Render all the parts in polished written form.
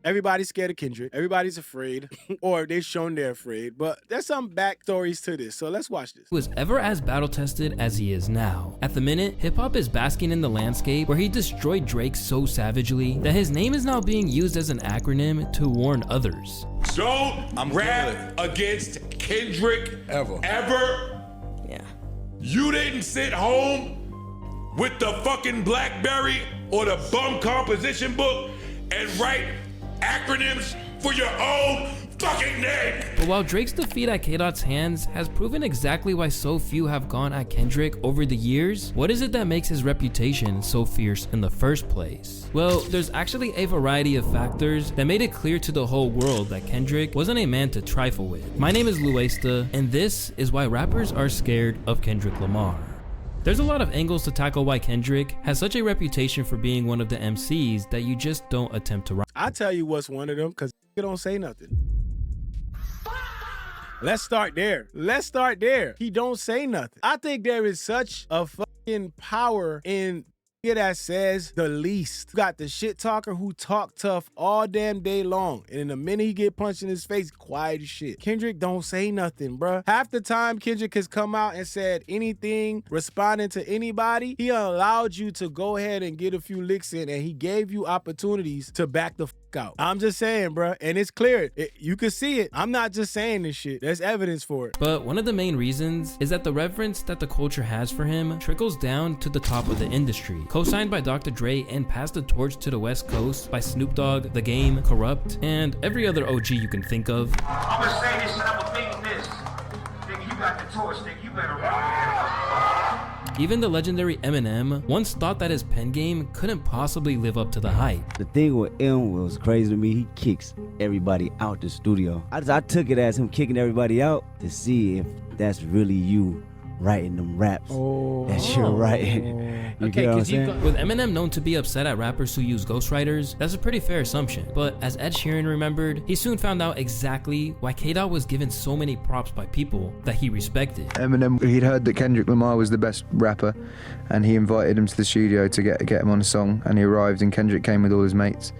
everybody's scared of Kendrick. Everybody's afraid, or they've shown they're afraid. But there's some backstories to this, so let's watch this. Was ever as battle tested as he is now. At the minute, hip-hop is basking in the landscape where he destroyed Drake so savagely that his name is now being used as an acronym to warn others. Don't rap against Kendrick ever. Yeah. You didn't sit home with the fucking BlackBerry or the bum composition book and write acronyms for your own fucking name. But while Drake's defeat at K-Dot's hands has proven exactly why so few have gone at Kendrick over the years, what is it that makes his reputation so fierce in the first place? Well, there's actually a variety of factors that made it clear to the whole world that Kendrick wasn't a man to trifle with. My name is Luesta, and this is why rappers are scared of Kendrick Lamar. There's a lot of angles to tackle why Kendrick has such a reputation for being one of the MCs that you just don't attempt to rhyme. I tell you what's one of them, because you don't say nothing. Let's start there. He don't say nothing. I think there is such a fucking power in that says the least. You got the shit talker who talk tough all damn day long, and in the minute he get punched in his face, quiet as shit. Kendrick don't say nothing, bruh. Half the time Kendrick has come out and said anything, responding to anybody, he allowed you to go ahead and get a few licks in, and he gave you opportunities to back the fuck out. I'm just saying, bruh, and it's clear. You can see it. I'm not just saying this shit. There's evidence for it. But one of the main reasons is that the reverence that the culture has for him trickles down to the top of the industry. Co-signed by Dr. Dre and passed the torch to the West Coast by Snoop Dogg, The Game, Corrupt, and every other OG you can think of. I'm gonna say this and I'm gonna think this. Nigga, you got the torch, nigga. You better run. Even the legendary Eminem once thought that his pen game couldn't possibly live up to the hype. The thing with M was crazy to me. He kicks everybody out the studio. I took it as him kicking everybody out to see if that's really you writing them raps that you're writing. You get what I'm saying? With Eminem known to be upset at rappers who use ghostwriters, that's a pretty fair assumption. But as Ed Sheeran remembered, he soon found out exactly why K-Dot was given so many props by people that he respected. Eminem, he'd heard that Kendrick Lamar was the best rapper, and he invited him to the studio to get him on a song, and he arrived and Kendrick came with all his mates.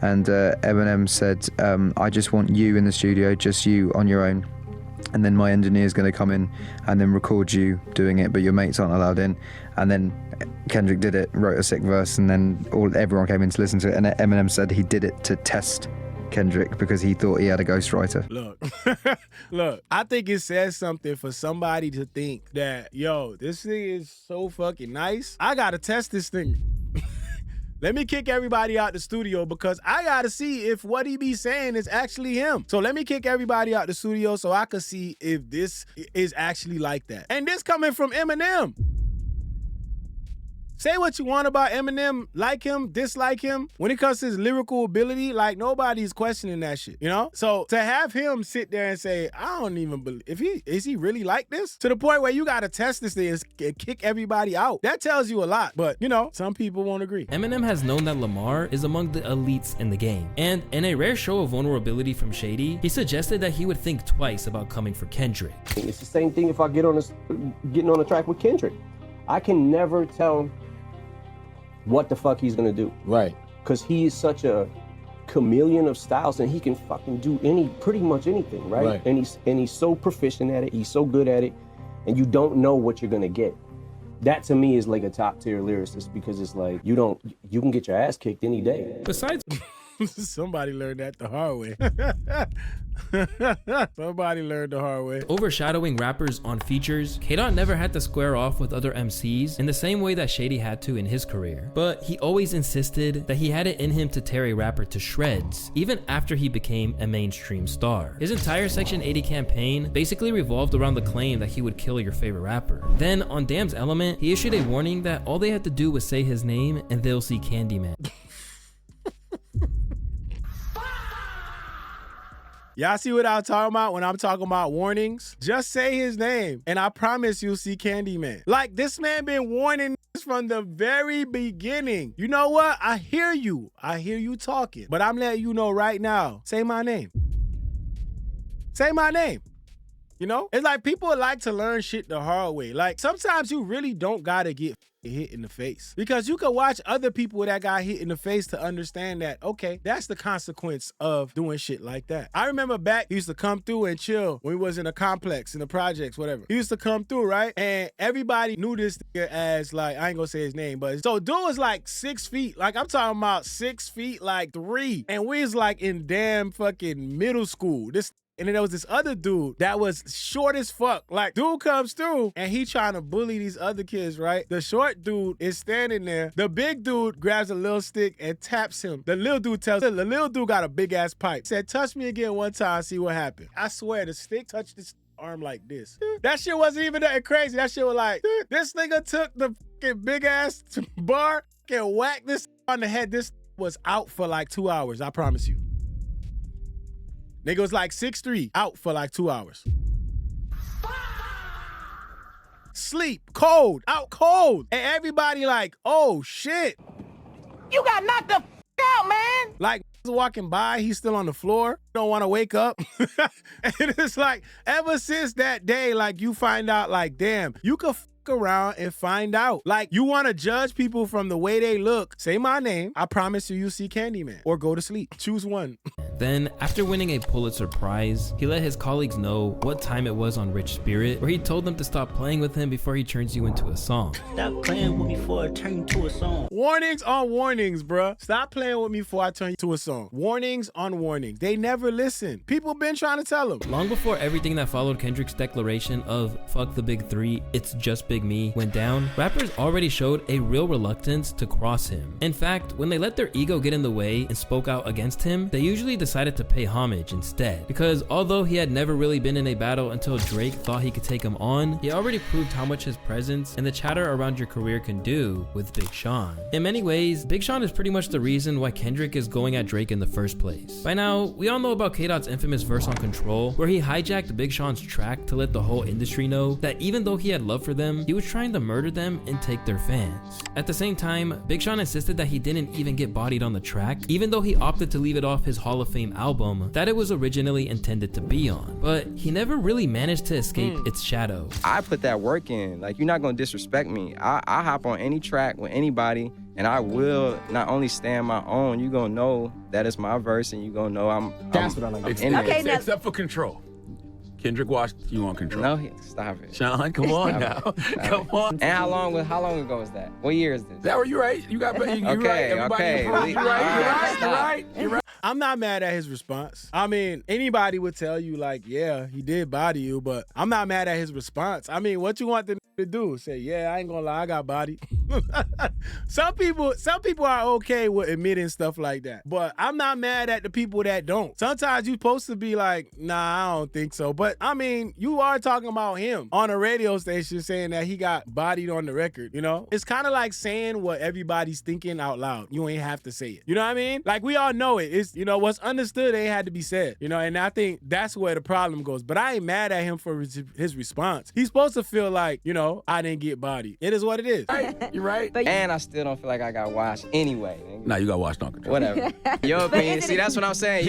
And Eminem said, I just want you in the studio, just you on your own. And then my engineer's going to come in and then record you doing it, but your mates aren't allowed in. And then Kendrick did it, wrote a sick verse, and then everyone came in to listen to it. And Eminem said he did it to test Kendrick because he thought he had a ghostwriter. Look, I think it says something for somebody to think that, yo, this thing is so fucking nice. I got to test this thing. Let me kick everybody out the studio because I gotta see if what he be saying is actually him. So let me kick everybody out the studio so I can see if this is actually like that. And this coming from Eminem. Say what you want about Eminem, like him, dislike him. When it comes to his lyrical ability, like nobody's questioning that shit, you know? So to have him sit there and say, I don't even believe, is he really like this? To the point where you gotta test this thing and kick everybody out. That tells you a lot, but you know, some people won't agree. Eminem has known that Lamar is among the elites in the game. And in a rare show of vulnerability from Shady, he suggested that he would think twice about coming for Kendrick. It's the same thing if I getting on the track with Kendrick. I can never tell what the fuck he's gonna do. Right. Because he is such a chameleon of styles and he can fucking do pretty much anything, right? And he's so proficient at it, he's so good at it, and you don't know what you're gonna get. That to me is like a top tier lyricist because it's like you can get your ass kicked any day. Besides Somebody learned that the hard way. Somebody learned the hard way. overshadowing rappers on features, K-Dot never had to square off with other MCs in the same way that Shady had to in his career. But he always insisted that he had it in him to tear a rapper to shreds, even after he became a mainstream star. His entire Section 80 campaign basically revolved around the claim that he would kill your favorite rapper. Then on Damn's Element, he issued a warning that all they had to do was say his name and they'll see Candyman. Y'all see what I'm talking about when I'm talking about warnings? Just say his name, and I promise you'll see Candyman. Like, this man been warning from the very beginning. You know what? I hear you. I hear you talking. But I'm letting you know right now. Say my name. Say my name. You know? It's like people like to learn shit the hard way. Like sometimes you really don't gotta get hit in the face, because you can watch other people that got hit in the face to understand that, okay, that's the consequence of doing shit like that. I remember back, he used to come through and chill when we was in a complex, in the projects, whatever. He used to come through, right? And everybody knew this nigga as like, I ain't gonna say his name, but so dude was like 6 feet. Like I'm talking about 6 feet, like 3. And we was like in damn fucking middle school. And then there was this other dude that was short as fuck. Like, dude comes through and he trying to bully these other kids, right? The short dude is standing there. The big dude grabs a little stick and taps him. The little dude tells him, the little dude got a big ass pipe. Said, touch me again one time, see what happened. I swear, the stick touched this arm like this. That shit wasn't even that crazy. That shit was like, this nigga took the fucking big ass bar and whacked this on the head. This was out for like 2 hours, I promise you. Nigga was like 6'3", out for like 2 hours. Sleep, cold, out cold. And everybody like, oh shit. You got knocked the out, man. Like walking by, he's still on the floor. Don't want to wake up. And it's like, ever since that day, like you find out like, damn, you could around and find out. Like, you want to judge people from the way they look. Say my name. I promise you'll see Candyman. Or go to sleep. Choose one. Then, after winning a Pulitzer Prize, he let his colleagues know what time it was on Rich Spirit, where he told them to stop playing with him before he turns you into a song. Stop playing with me before I turn you to a song. Warnings on warnings, bruh. Stop playing with me before I turn you to a song. Warnings on warnings. They never listen. People been trying to tell them. Long before everything that followed Kendrick's declaration of fuck the big three, it's just Big Me went down, rappers already showed a real reluctance to cross him. In fact, when they let their ego get in the way and spoke out against him, they usually decided to pay homage instead. Because although he had never really been in a battle until Drake thought he could take him on, he already proved how much his presence and the chatter around your career can do with Big Sean. In many ways, Big Sean is pretty much the reason why Kendrick is going at Drake in the first place. By now, we all know about K-Dot's infamous verse on Control, where he hijacked Big Sean's track to let the whole industry know that even though he had love for them, he was trying to murder them and take their fans. At the same time, Big Sean insisted that he didn't even get bodied on the track, even though he opted to leave it off his Hall of Fame album that it was originally intended to be on. But he never really managed to escape its shadow. I put that work in. Like, you're not gonna disrespect me. I hop on any track with anybody, and I will not only stand my own, you gonna know that it's my verse, and you gonna know I'm in it. Except for Control. Kendrick watched you on Control. No, stop it. Sean, come on now. Come on. And how long ago was that? What year is this? That were you right? You got you okay, right. okay. You're right. I'm not mad at his response. I mean, anybody would tell you like, yeah, he did body you, but I'm not mad at his response. I mean, what you want them to do? Say, yeah, I ain't gonna lie, I got bodied. Some people are okay with admitting stuff like that, but I'm not mad at the people that don't. Sometimes you're supposed to be like, nah, I don't think so. But I mean, you are talking about him on a radio station saying that he got bodied on the record, you know? It's kind of like saying what everybody's thinking out loud. You ain't have to say it. You know what I mean? Like, we all know it. It's, you know, what's understood ain't had to be said, you know? And I think that's where the problem goes. But I ain't mad at him for his response. He's supposed to feel like, you know, I didn't get bodied. It is what it is. Right. You're right. And I still don't feel like I got washed anyway. Nah, you got washed on Control. Whatever. Your opinion. See, that's what I'm saying.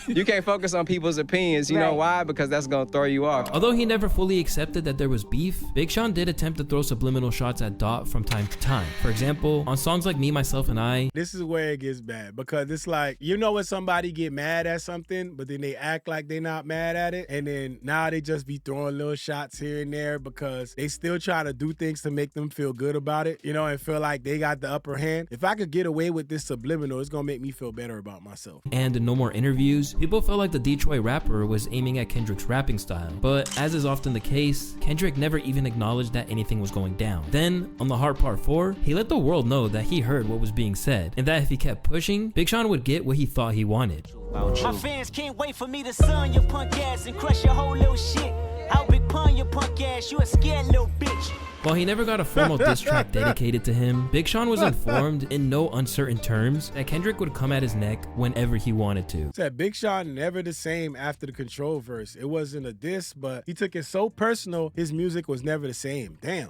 You can't focus on people's opinions. You know why? Because that's gonna throw you off. Although he never fully accepted that there was beef, Big Sean did attempt to throw subliminal shots at Dot from time to time. For example, on songs like Me, Myself, and I. This is where it gets bad, because it's like, you know when somebody get mad at something, but then they act like they not mad at it, and then now they just be throwing little shots here and there because they still try to do things to make them feel good about it, you know, and feel like they got the upper hand. If I could get away with this subliminal, it's gonna make me feel better about myself. And in No More Interviews, people felt like the Detroit rapper was aiming at Kendrick's rapping style. But as is often the case, Kendrick never even acknowledged that anything was going down. Then, on The Heart Part 4, he let the world know that he heard what was being said, and that if he kept pushing, Big Sean would get what he thought he wanted. My fans can't wait for me to sun your punk ass and crush your whole little shit. I'll big pun your punk ass, you a scared little bitch. While he never got a formal diss track dedicated to him, Big Sean was informed in no uncertain terms that Kendrick would come at his neck whenever he wanted to. Said Big Sean never the same after the Control verse. It wasn't a diss, but he took it so personal, his music was never the same. Damn.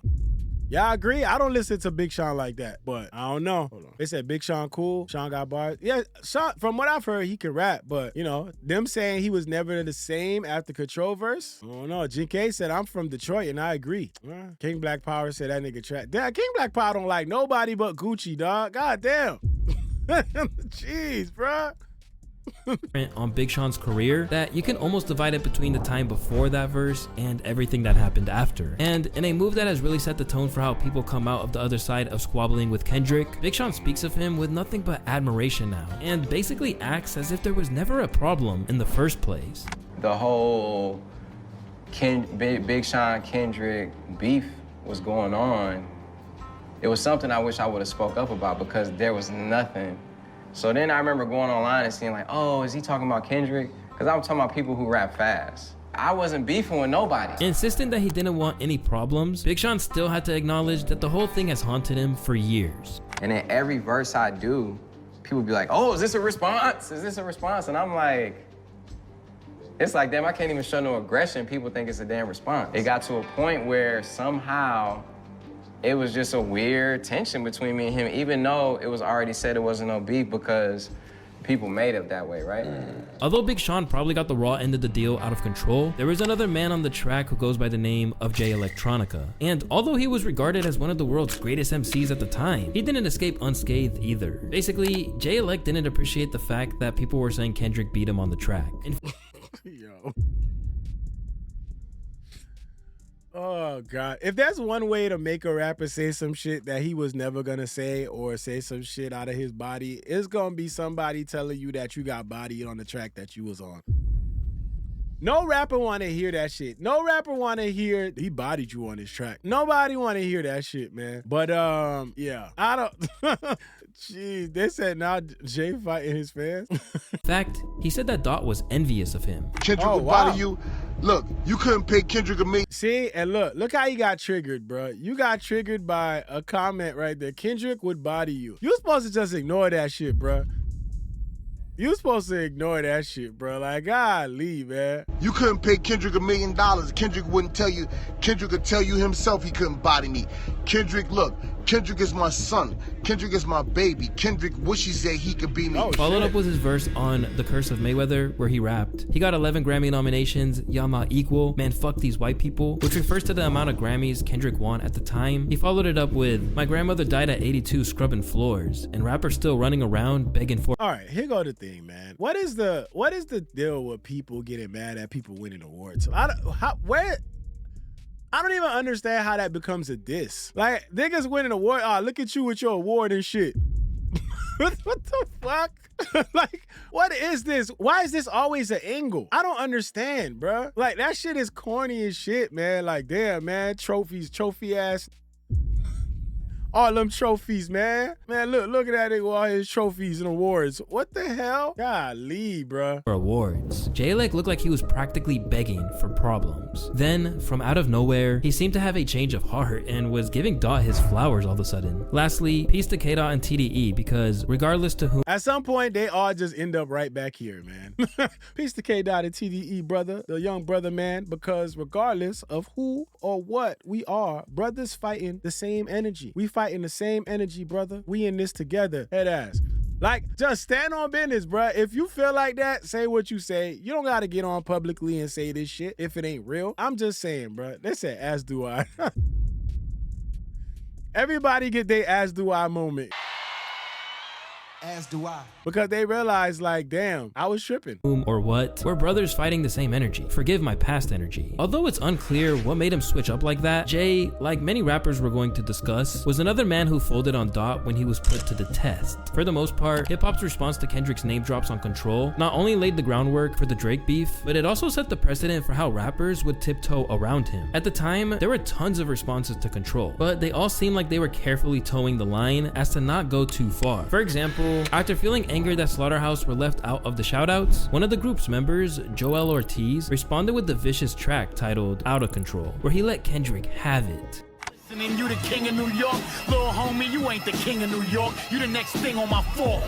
Y'all agree? I don't listen to Big Sean like that, but I don't know. Hold on. They said Big Sean cool. Sean got bars. Yeah, Sean, from what I've heard, he can rap, but you know, them saying he was never the same after Control verse. I don't know. GK said I'm from Detroit, and I agree. King Black Power said that nigga track. Damn, King Black Power don't like nobody but Gucci, dog. God damn. Jeez, bro. On Big Sean's career that you can almost divide it between the time before that verse and everything that happened after. And in a move that has really set the tone for how people come out of the other side of squabbling with Kendrick, Big Sean speaks of him with nothing but admiration now, and basically acts as if there was never a problem in the first place. The whole Big Sean Kendrick beef was going on. It was something I wish I would have spoke up about because there was nothing. So then I remember going online and seeing like, oh, is he talking about Kendrick? Because I was talking about people who rap fast. I wasn't beefing with nobody. Insisting that he didn't want any problems, Big Sean still had to acknowledge that the whole thing has haunted him for years. And in every verse I do, people be like, oh, is this a response? Is this a response? And I'm like, it's like, damn, I can't even show no aggression. People think it's a damn response. It got to a point where somehow it was just a weird tension between me and him, even though it was already said it wasn't no beef because people made it that way, right? Although Big Sean probably got the raw end of the deal out of control, there was another man on the track who goes by the name of Jay Electronica. And although he was regarded as one of the world's greatest MCs at the time, he didn't escape unscathed either. Basically, Jay Elect didn't appreciate the fact that people were saying Kendrick beat him on the track. Yo. Oh, God. If there's one way to make a rapper say some shit that he was never gonna say or say some shit out of his body, it's gonna be somebody telling you that you got bodied on the track that you was on. No rapper want to hear that shit. No rapper want to hear he bodied you on his track. Nobody want to hear that shit, man. But, yeah. I don't... Jeez, they said now Jay fighting his fans. In fact, he said that Dot was envious of him. Kendrick would body you. Look, you couldn't pay Kendrick or me. See, and look how you got triggered, bro. You got triggered by a comment right there. Kendrick would body you. You supposed to just ignore that shit, bro. You supposed to ignore that shit, bro. Like, golly, man. You couldn't pay Kendrick $1 million. Kendrick wouldn't tell you. Kendrick could tell you himself he couldn't body me. Kendrick, look, Kendrick is my son. Kendrick is my baby. Kendrick wish he said he could be me. Followed up with his verse on The Curse of Mayweather, where he rapped, he got 11 Grammy nominations, y'all not equal, man fuck these white people, which refers to the amount of Grammys Kendrick won at the time. He followed it up with, my grandmother died at 82 scrubbing floors, and rappers still running around begging for... All right, here go the thing, man. What is the deal with people getting mad at people winning awards? I don't even understand how that becomes a diss. Like, niggas winning an award. Oh, look at you with your award and shit. What the fuck? Like, what is this? Why is this always an angle? I don't understand, bro. Like, that shit is corny as shit, man. Like, damn, man. Trophies, trophy ass. All them trophies, man. Man, look at that nigga with all his trophies and awards. What the hell? Golly, bruh. For awards. Jay Elect looked like he was practically begging for problems. Then, from out of nowhere, he seemed to have a change of heart and was giving Dot his flowers all of a sudden. Lastly, peace to K-Dot and TDE, because regardless to whom... At some point, they all just end up right back here, man. Peace to K-Dot and TDE, brother. The young brother, man. Because regardless of who or what we are, brothers fighting the same energy. We fighting the same energy, brother. We in this together. Head ass. Like, just stand on business, bruh. If you feel like that, say what you say. You don't gotta get on publicly and say this shit if it ain't real. I'm just saying, bruh. They said, as do I. Everybody get their as do I moment. As do I. Because they realize, like, damn, I was tripping. Whom or what? We're brothers fighting the same energy. Forgive my past energy. Although it's unclear what made him switch up like that, Jay, like many rappers we're going to discuss, was another man who folded on Dot when he was put to the test. For the most part, hip-hop's response to Kendrick's name drops on Control not only laid the groundwork for the Drake beef, but it also set the precedent for how rappers would tiptoe around him. At the time, there were tons of responses to Control, but they all seemed like they were carefully towing the line as to not go too far. For example, after feeling angered that Slaughterhouse were left out of the shoutouts, one of the group's members, Joel Ortiz, responded with the vicious track titled Out of Control, where he let Kendrick have it. And then you the king of New York, little homie, you ain't the king of New York. You the next thing on my fork.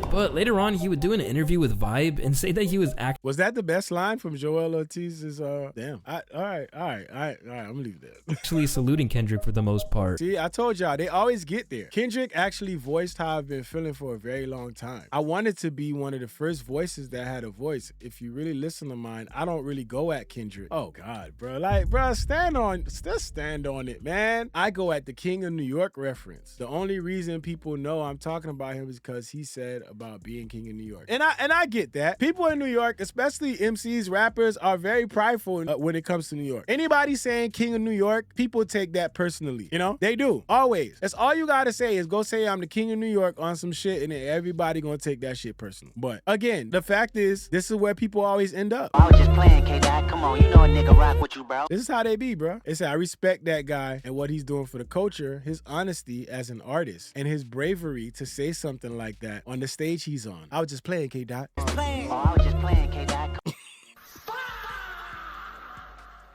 But later on, he would do an interview with Vibe and say that he was Was that the best line from Joel Ortiz's? Damn. All right. I'm gonna leave that. actually saluting Kendrick for the most part. See, I told y'all, they always get there. Kendrick actually voiced how I've been feeling for a very long time. I wanted to be one of the first voices that had a voice. If you really listen to mine, I don't really go at Kendrick. Oh God, bro. Like, bro, stand on it, man. I go at the King of New York reference. The only reason people know I'm talking about him is because he said about being King of New York. And I get that. People in New York, especially MCs, rappers, are very prideful when it comes to New York. Anybody saying King of New York, people take that personally. You know? They do. Always. That's all you gotta say is go say I'm the King of New York on some shit, and then everybody gonna take that shit personal. But again, the fact is, this is where people always end up. I was just playing, K-Dot. Come on, you know a nigga rock with you, bro. This is how they be, bro. They say I respect that guy and what he's doing for the culture, his honesty as an artist, and his bravery to say something like that on the stage he's on. I was just playing, K-Dot. I was just playing, K-Dot.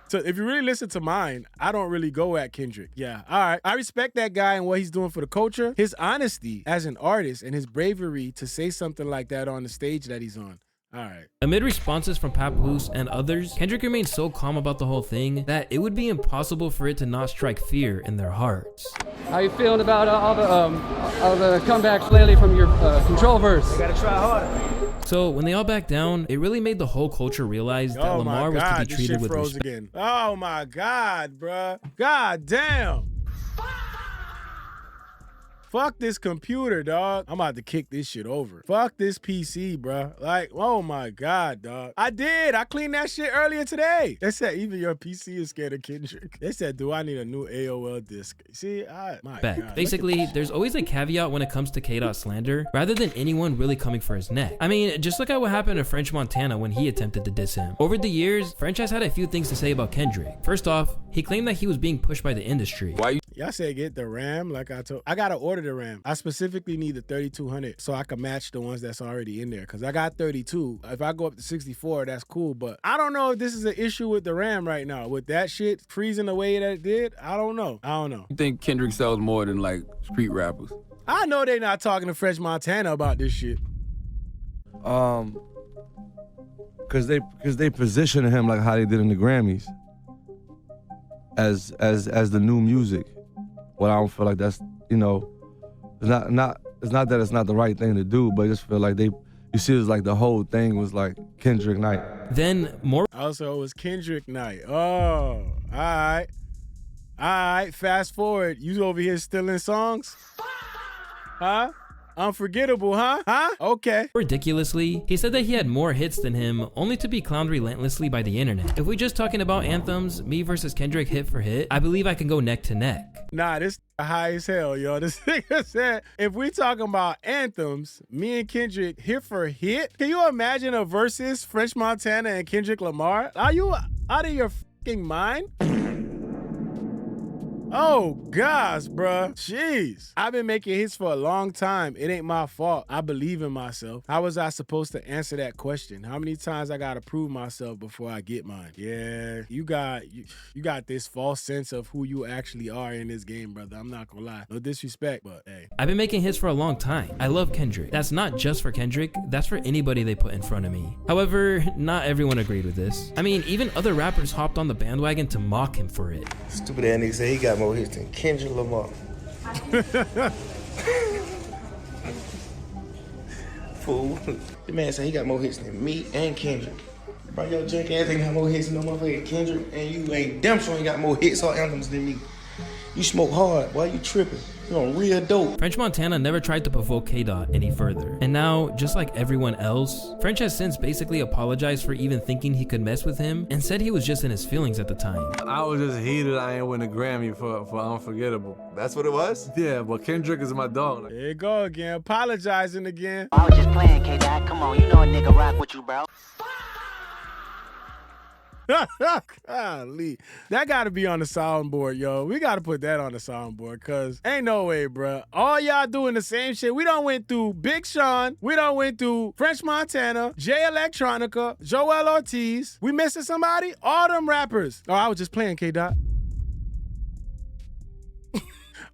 So if you really listen to mine, I don't really go at Kendrick. Yeah, all right. I respect that guy and what he's doing for the culture, his honesty as an artist, and his bravery to say something like that on the stage that he's on. All right. Amid responses from Papoose and others, Kendrick remained so calm about the whole thing that it would be impossible for it to not strike fear in their hearts. How you feeling about all the comebacks lately from your Control verse? You gotta try harder. So when they all backed down, it really made the whole culture realize that Lamar was to be treated with respect. Again. Oh my God, bruh. God damn. Fuck this computer, dog. I'm about to kick this shit over. Fuck this PC, bruh. Like, oh my God, dog. I did. I cleaned that shit earlier today. They said even your PC is scared of Kendrick. They said, do I need a new AOL disk? See, my God. Basically, there's always a caveat when it comes to K-Dot slander, rather than anyone really coming for his neck. I mean, just look at what happened to French Montana when he attempted to diss him. Over the years, French has had a few things to say about Kendrick. First off, he claimed that he was being pushed by the industry. Y'all say get the RAM like I told. I gotta order the RAM. I specifically need the 3200 so I can match the ones that's already in there. Cause I got 32. If I go up to 64, that's cool. But I don't know if this is an issue with the RAM right now. With that shit freezing the way that it did, I don't know. You think Kendrick sells more than like street rappers? I know they not talking to French Montana about this shit. Cause they position him like how they did in the Grammys. As the new music. Well, I don't feel like that's, you know, it's not that it's not the right thing to do, but I just feel like you see, it's like the whole thing was like Kendrick night. Then more. Also, it was Kendrick night. Oh, all right. Fast forward. You over here stealing songs? Huh? Unforgettable, huh? Okay. Ridiculously, he said that he had more hits than him, only to be clowned relentlessly by the internet. If we just talking about anthems, me versus Kendrick hit for hit, I believe I can go neck to neck. Nah, this high as hell, yo. This nigga said, if we talking about anthems, me and Kendrick hit for hit, can you imagine a versus French Montana and Kendrick Lamar? Are you out of your fucking mind? Oh, gosh, bruh. Jeez. I've been making hits for a long time. It ain't my fault. I believe in myself. How was I supposed to answer that question? How many times I gotta prove myself before I get mine? Yeah, you got this false sense of who you actually are in this game, brother. I'm not gonna lie. No disrespect, but hey. I've been making hits for a long time. I love Kendrick. That's not just for Kendrick. That's for anybody they put in front of me. However, not everyone agreed with this. I mean, even other rappers hopped on the bandwagon to mock him for it. Stupid ass nigga say he got more hits than Kendrick Lamar. Fool. The man said he got more hits than me and Kendrick. Bro, your junk ass ain't got more hits than no motherfucking Kendrick, and you ain't damn sure ain't got more hits or anthems than me. You smoke hard, boy, you tripping. You on real dope. French Montana never tried to provoke K-Dot any further. And now, just like everyone else, French has since basically apologized for even thinking he could mess with him and said he was just in his feelings at the time. I was just heated I ain't win a Grammy for Unforgettable. That's what it was? Yeah, but Kendrick is my dog. There you go again, apologizing again. I was just playing, K-Dot. Come on, you know a nigga rock with you, bro. Golly. That gotta be on the soundboard, yo. We gotta put that on the soundboard, cause ain't no way, bruh. All y'all doing the same shit. We done went through Big Sean. We done went through French Montana, Jay Electronica, Joel Ortiz. We missing somebody? All them rappers. Oh, I was just playing, K-Dot.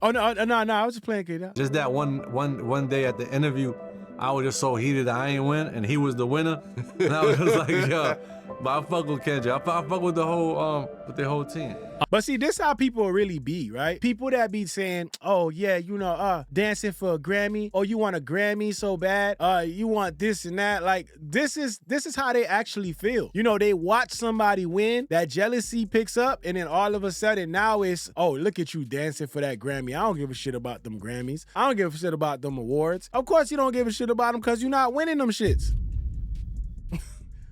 Oh no, I was just playing K-Dot. Just that one day at the interview, I was just so heated that I ain't win, and he was the winner. And I was just like, yo, but I fuck with Kendrick. I fuck with the whole team. But see, this how people really be, right? People that be saying, oh yeah, you know, dancing for a Grammy, oh you want a Grammy so bad, you want this and that. Like this is how they actually feel. You know, they watch somebody win, that jealousy picks up, and then all of a sudden now it's, oh, look at you dancing for that Grammy. I don't give a shit about them Grammys. I don't give a shit about them awards. Of course you don't give a shit about them because you're not winning them shits.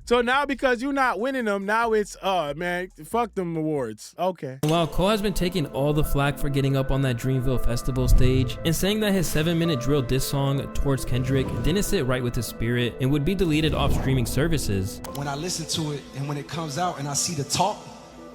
So now because you're not winning them, now it's, man, fuck them awards. Okay. While Cole has been taking all the flack for getting up on that Dreamville Festival stage and saying that his 7-minute drill diss song towards Kendrick didn't sit right with his spirit and would be deleted off streaming services. When I listen to it and when it comes out and I see the talk,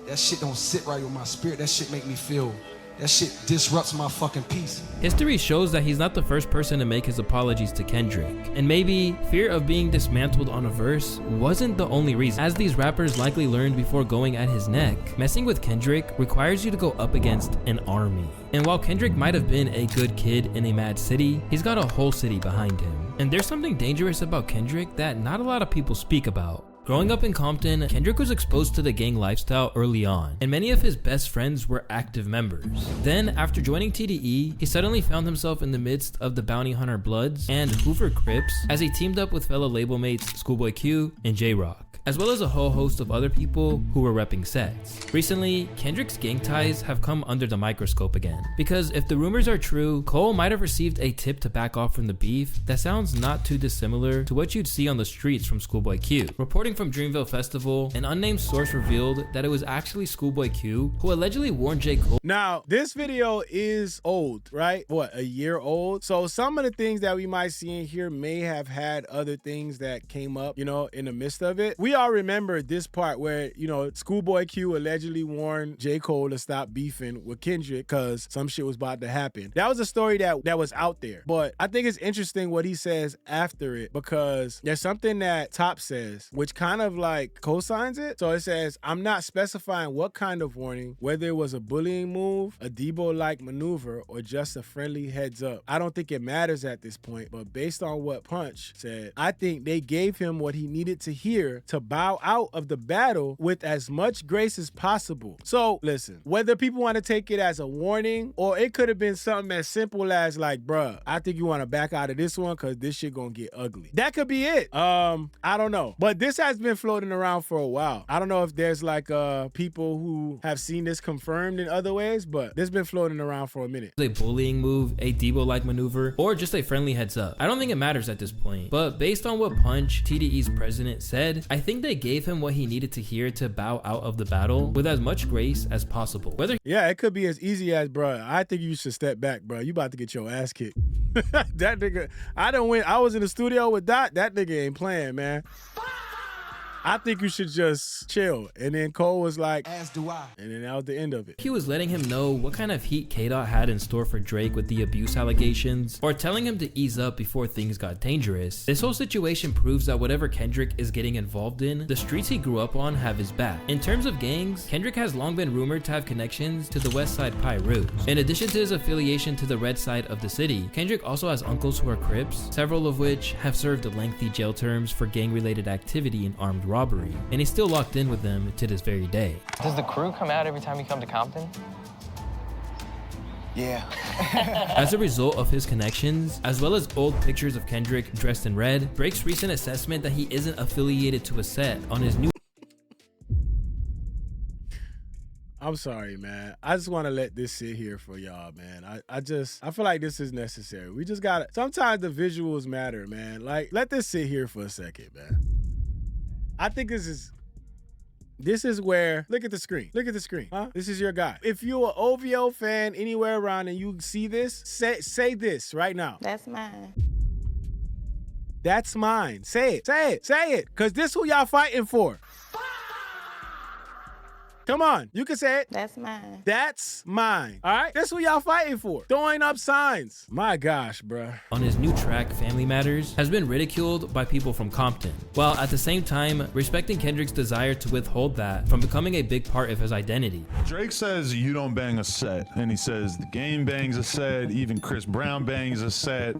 that shit don't sit right with my spirit. That shit make me feel, that shit disrupts my fucking peace. History shows that he's not the first person to make his apologies to Kendrick. And maybe fear of being dismantled on a verse wasn't the only reason, as these rappers likely learned before going at his neck. Messing with Kendrick requires you to go up against an army. And while Kendrick might have been a good kid in a mad city, he's got a whole city behind him. And there's something dangerous about Kendrick that not a lot of people speak about. Growing up in Compton, Kendrick was exposed to the gang lifestyle early on, and many of his best friends were active members. Then, after joining TDE, he suddenly found himself in the midst of the Bounty Hunter Bloods and Hoover Crips as he teamed up with fellow label mates ScHoolboy Q and J-Rock, as well as a whole host of other people who were repping sets. Recently, Kendrick's gang ties have come under the microscope again, because if the rumors are true, Cole might have received a tip to back off from the beef that sounds not too dissimilar to what you'd see on the streets from ScHoolboy Q. Reporting from Dreamville Festival, an unnamed source revealed that it was actually ScHoolboy Q who allegedly warned J. Cole. Now, this video is old, right? What, a year old? So some of the things that we might see in here may have had other things that came up, you know, in the midst of it. We all remember this part where, you know, ScHoolboy Q allegedly warned J. Cole to stop beefing with Kendrick because some shit was about to happen. That was a story that was out there. But I think it's interesting what he says after it, because there's something that Top says, which kind of like co-signs it. So it says, I'm not specifying what kind of warning, whether it was a bullying move, a Debo-like maneuver, or just a friendly heads up. I don't think it matters at this point, but based on what Punch said, I think they gave him what he needed to hear to bow out of the battle with as much grace as possible. So listen, whether people want to take it as a warning, or it could have been something as simple as like, bruh, I think you want to back out of this one because this shit gonna get ugly. That could be it. I don't know. But this has been floating around for a while. I don't know if there's like people who have seen this confirmed in other ways, but this has been floating around for a minute. A bullying move, a Debo-like maneuver, or just a friendly heads up. I don't think it matters at this point, but based on what Punch, TDE's president, said, I think they gave him what he needed to hear to bow out of the battle with as much grace as possible. Yeah, it could be as easy as, bruh, I think you should step back, bruh. You about to get your ass kicked. That nigga, I done went, I was in the studio with Dot. That nigga ain't playing, man. I think you should just chill. And then Cole was like, as do I. And then that was the end of it. He was letting him know what kind of heat K-Dot had in store for Drake with the abuse allegations, or telling him to ease up before things got dangerous. This whole situation proves that whatever Kendrick is getting involved in, the streets he grew up on have his back. In terms of gangs, Kendrick has long been rumored to have connections to the West Side Pirates. In addition to his affiliation to the red side of the city, Kendrick also has uncles who are Crips, several of which have served lengthy jail terms for gang-related activity and armed robbery, and he's still locked in with them to this very day. Does the crew come out every time you come to Compton? Yeah. As a result of his connections, as well as old pictures of Kendrick dressed in red, Drake's recent assessment that he isn't affiliated to a set on his new... I'm sorry, man. I just want to let this sit here for y'all, man. I feel like this is necessary. We just gotta, sometimes the visuals matter, man. Like, let this sit here for a second, man. I think this is where, look at the screen. Look at the screen, huh? This is your guy. If you're an OVO fan anywhere around and you see this, say this right now. That's mine. That's mine. Say it, say it, say it. Cause this who y'all fighting for. Come on, you can say it. That's mine. That's mine. All right, that's what y'all fighting for. Throwing up signs. My gosh, bruh. On his new track, Family Matters, has been ridiculed by people from Compton, while at the same time respecting Kendrick's desire to withhold that from becoming a big part of his identity. Drake says you don't bang a set, and he says the game bangs a set, even Chris Brown bangs a set.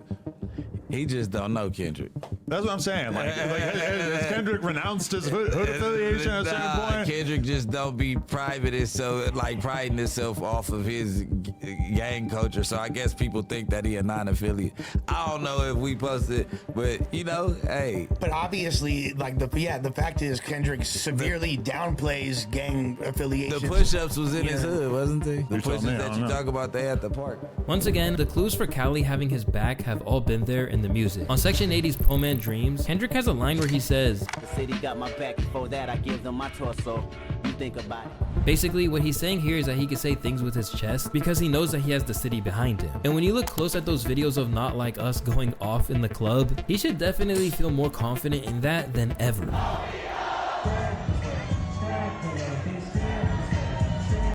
He just don't know Kendrick. That's what I'm saying. Like has Kendrick renounced his hood affiliation at a certain point? Kendrick just don't be private and so like priding himself off of his gang culture. So I guess people think that he a non-affiliate. I don't know if we posted, but you know, hey. But obviously, like the fact is Kendrick severely downplays gang affiliation. The push-ups was in his hood, wasn't they? The push-ups that you talk about, they at the park. Once again, the clues for Cali having his back have all been there in the music. On Section 80's Poor Man Dreams, Kendrick has a line where he says, The city got my back, before that I give them my torso. You think about it. Basically, what he's saying here is that he can say things with his chest because he knows that he has the city behind him. And when you look close at those videos of Not Like Us going off in the club, he should definitely feel more confident in that than ever.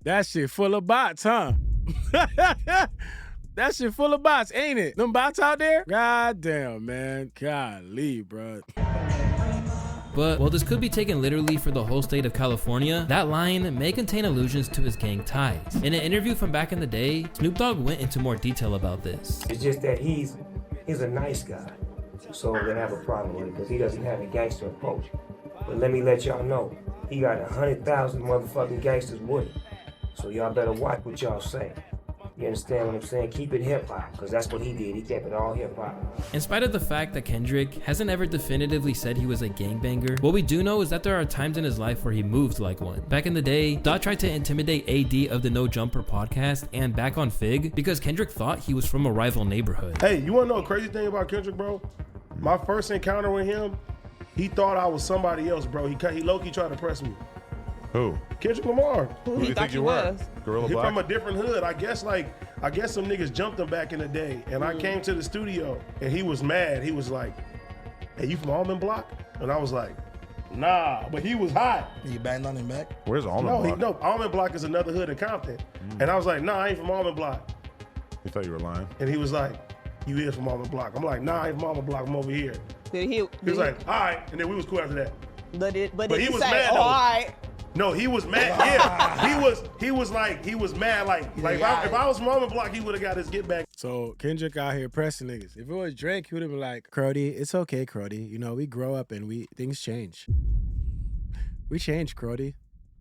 That shit full of bots, huh? That shit full of bots, ain't it? Them bots out there? God damn, man. Golly, bro. But while this could be taken literally for the whole state of California, that line may contain allusions to his gang ties. In an interview from back in the day, Snoop Dogg went into more detail about this. It's just that he's a nice guy, so we're gonna have a problem with it because he doesn't have a gangster approach. But let me let y'all know, he got 100,000 motherfucking gangsters with him. So y'all better watch what y'all say. You understand what I'm saying? Keep it hip-hop, because that's what he did. He kept it all hip-hop. In spite of the fact that Kendrick hasn't ever definitively said he was a gangbanger, what we do know is that there are times in his life where he moved like one. Back in the day, Dot tried to intimidate AD of the No Jumper podcast and Back on Fig because Kendrick thought he was from a rival neighborhood. Hey, you want to know a crazy thing about Kendrick, bro? My first encounter with him, he thought I was somebody else, bro. He low-key tried to press me. Who? Kendrick Lamar. Who do you think you were? Gorilla He Black? from a different hood. I guess some niggas jumped him back in the day. And I came to the studio and he was mad. He was like, hey, you from Almond Block? And I was like, nah, but he was hot. You banged on him back? Where's Almond Block? No, Almond Block is another hood in Compton. And I was like, nah, I ain't from Almond Block. He thought you were lying. And he was like, you is from Almond Block. I'm like, nah, I ain't from Almond Block, I'm over here. He was like, all right. And then we was cool after that. But he was say, mad oh, though. all right. No, he was mad. Yeah, he was mad. Like if I was from Almond Block, he would have got his get back. So Kendrick out here pressing niggas. If it was Drake, he would have been like, Crody, it's okay, Crody. You know, we grow up and things change. We change, Crody.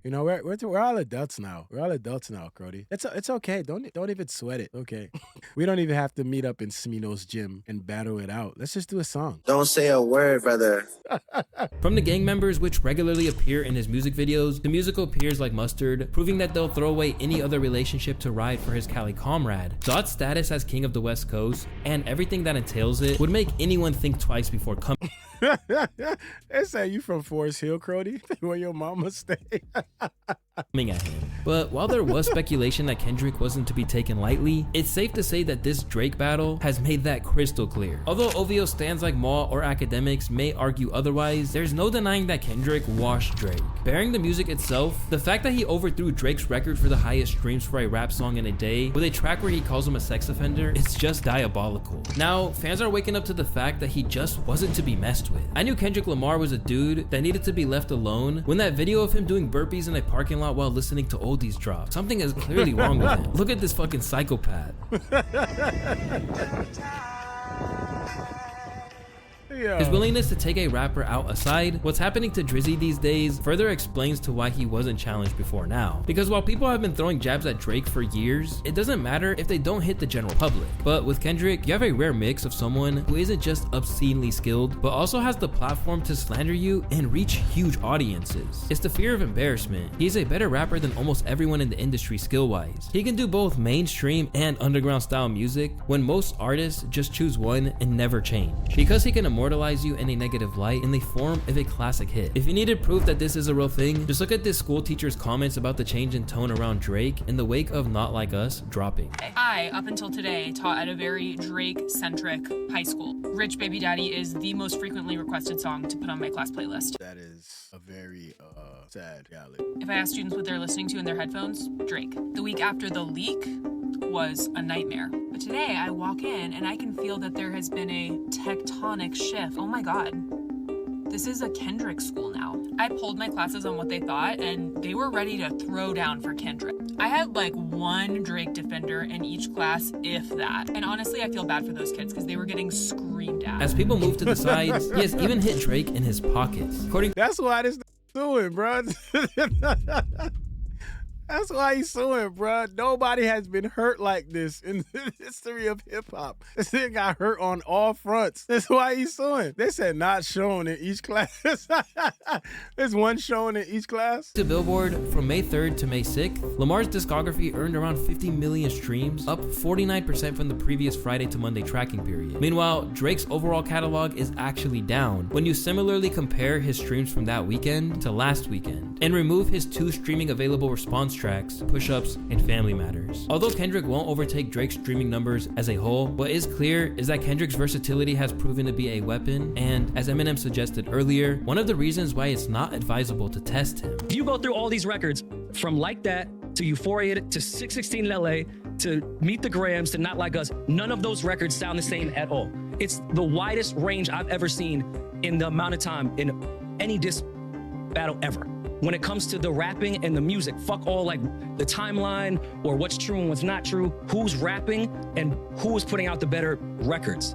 You know, we're all adults now. We're all adults now, Crody. It's okay. Don't even sweat it. Okay. We don't even have to meet up in Smino's gym and battle it out. Let's just do a song. Don't say a word, brother. From the gang members which regularly appear in his music videos, the musical peers like Mustard, proving that they'll throw away any other relationship to ride for his Cali comrade, Dot's status as king of the West Coast, and everything that entails it, would make anyone think twice before coming. They say you from Forest Hill, Crody, where your mama stay. At him. But while there was speculation that Kendrick wasn't to be taken lightly, it's safe to say that this Drake battle has made that crystal clear. Although OVO stands like Maul or academics may argue otherwise, there's no denying that Kendrick washed Drake. Bearing the music itself, the fact that he overthrew Drake's record for the highest streams for a rap song in a day with a track where he calls him a sex offender, it's just diabolical. Now, fans are waking up to the fact that he just wasn't to be messed with. I knew Kendrick Lamar was a dude that needed to be left alone when that video of him doing burpees in a parking lot while listening to oldies dropped. Something is clearly wrong with him. Look at this fucking psychopath. His willingness to take a rapper out aside, what's happening to Drizzy these days further explains to why he wasn't challenged before now. Because while people have been throwing jabs at Drake for years, it doesn't matter if they don't hit the general public. But with Kendrick, you have a rare mix of someone who isn't just obscenely skilled, but also has the platform to slander you and reach huge audiences. It's the fear of embarrassment. He's a better rapper than almost everyone in the industry skill-wise. He can do both mainstream and underground style music when most artists just choose one and never change. Because he can immortalize you in a negative light in the form of a classic hit. If you needed proof that this is a real thing, just look at this school teacher's comments about the change in tone around Drake in the wake of Not Like Us dropping. I, up until today, taught at a very Drake-centric high school. Rich Baby Daddy is the most frequently requested song to put on my class playlist. That is a very sad reality. If I ask students what they're listening to in their headphones, Drake. The week after the leak was a nightmare. But today I walk in and I can feel that there has been a tectonic shift. Oh my God. This is a Kendrick school now. I polled my classes on what they thought and they were ready to throw down for Kendrick. I had like one Drake defender in each class, if that. And honestly, I feel bad for those kids because they were getting screamed at. As people move to the sides, he has even hit Drake in his pockets. That's why this doing, bro. That's why he's suing, bro. Nobody has been hurt like this in the history of hip hop. This nigga got hurt on all fronts. That's why he's suing. They said not shown in each class. There's one shown in each class. To Billboard, from May 3rd to May 6th, Lamar's discography earned around 50 million streams, up 49% from the previous Friday to Monday tracking period. Meanwhile, Drake's overall catalog is actually down when you similarly compare his streams from that weekend to last weekend, and remove his 2 streaming available response tracks, Push-Ups, and Family Matters. Although Kendrick won't overtake Drake's streaming numbers as a whole, what is clear is that Kendrick's versatility has proven to be a weapon, and as Eminem suggested earlier, one of the reasons why it's not advisable to test him. If you go through all these records, from Like That to Euphoria to 616 in LA to Meet the Grams to Not Like Us, none of those records sound the same at all. It's the widest range I've ever seen in the amount of time in any diss battle ever. When it comes to the rapping and the music, fuck all like the timeline or what's true and what's not true, who's rapping and who is putting out the better records.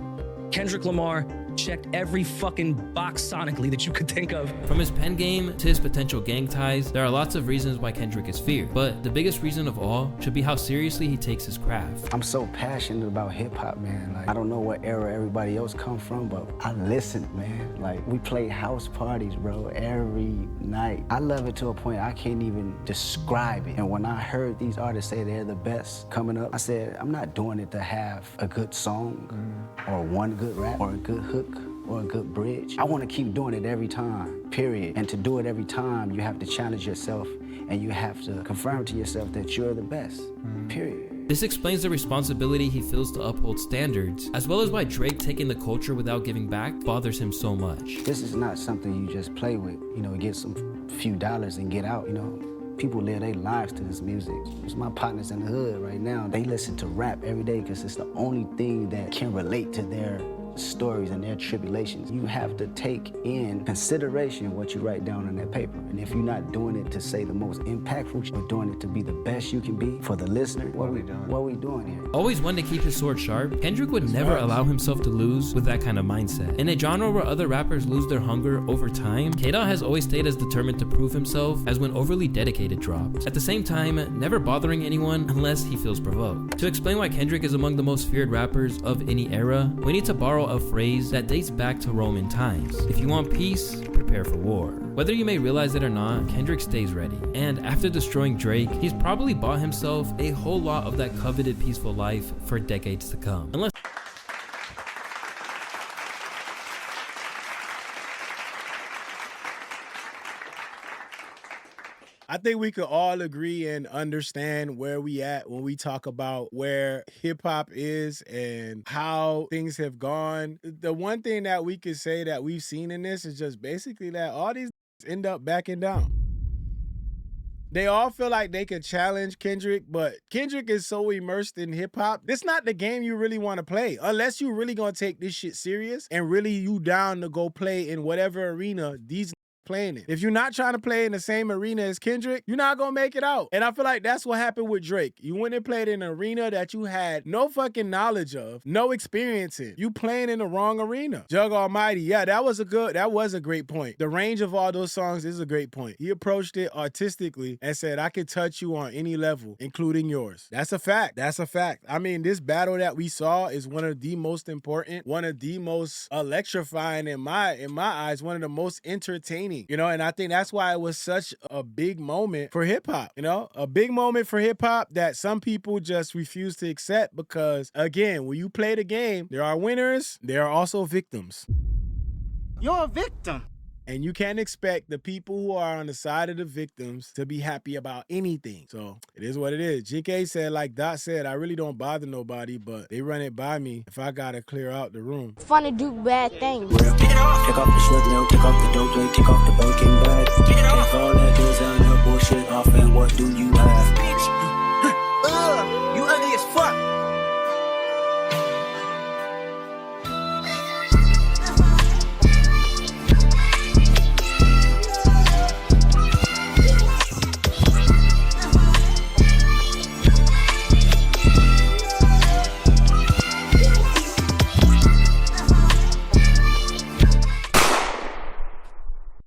Kendrick Lamar checked every fucking box sonically that you could think of. From his pen game to his potential gang ties, there are lots of reasons why Kendrick is feared, but the biggest reason of all should be how seriously he takes his craft. I'm so passionate about hip hop, man. Like, I don't know what era everybody else come from, but I listen, man. Like, we play house parties, bro, every night. I love it to a point I can't even describe it. And when I heard these artists say they're the best coming up, I said, I'm not doing it to have a good song or one good rap or a good hook or a good bridge. I want to keep doing it every time, period. And to do it every time, you have to challenge yourself and you have to confirm to yourself that you're the best, period. This explains the responsibility he feels to uphold standards, as well as why Drake taking the culture without giving back bothers him so much. This is not something you just play with, you know, get some few dollars and get out, you know. People live their lives to this music. It's my partners in the hood right now. They listen to rap every day because it's the only thing that can relate to their stories and their tribulations. You have to take in consideration what you write down on that paper. And if you're not doing it to say the most impactful, you're doing it to be the best you can be for the listener, what are we doing here? Always one to keep his sword sharp, Kendrick would never allow himself to lose with that kind of mindset. In a genre where other rappers lose their hunger over time, K-Dot has always stayed as determined to prove himself as when Overly Dedicated drops. At the same time, never bothering anyone unless he feels provoked. To explain why Kendrick is among the most feared rappers of any era, we need to borrow a phrase that dates back to Roman times. If you want peace, prepare for war. Whether you may realize it or not, Kendrick stays ready. And after destroying Drake, he's probably bought himself a whole lot of that coveted peaceful life for decades to come. Unless I think we could all agree and understand where we at when we talk about where hip hop is and how things have gone. The one thing that we could say that we've seen in this is just basically that all these end up backing down. They all feel like they could challenge Kendrick, but Kendrick is so immersed in hip hop. This not the game you really want to play unless you really gonna take this shit serious and really you down to go play in whatever arena these playing it. If you're not trying to play in the same arena as Kendrick, you're not gonna make it out. And I feel like that's what happened with Drake. You went and played in an arena that you had no fucking knowledge of, no experience in. You playing in the wrong arena. Jug Almighty, yeah, that was a great point. The range of all those songs is a great point. He approached it artistically and said, I could touch you on any level, including yours. That's a fact. That's a fact. I mean, this battle that we saw is one of the most important, one of the most electrifying in my eyes, one of the most entertaining. You know, and I think that's why it was such a big moment for hip hop, you know, a big moment for hip hop that some people just refuse to accept because, again, when you play the game, there are winners, there are also victims. You're a victim. And you can't expect the people who are on the side of the victims to be happy about anything. So it is what it is. GK said, like Dot said, I really don't bother nobody, but they run it by me if I gotta clear out the room. Fun to do bad things. Take off the short nail, take off the dope plate, take off the Birkin bag.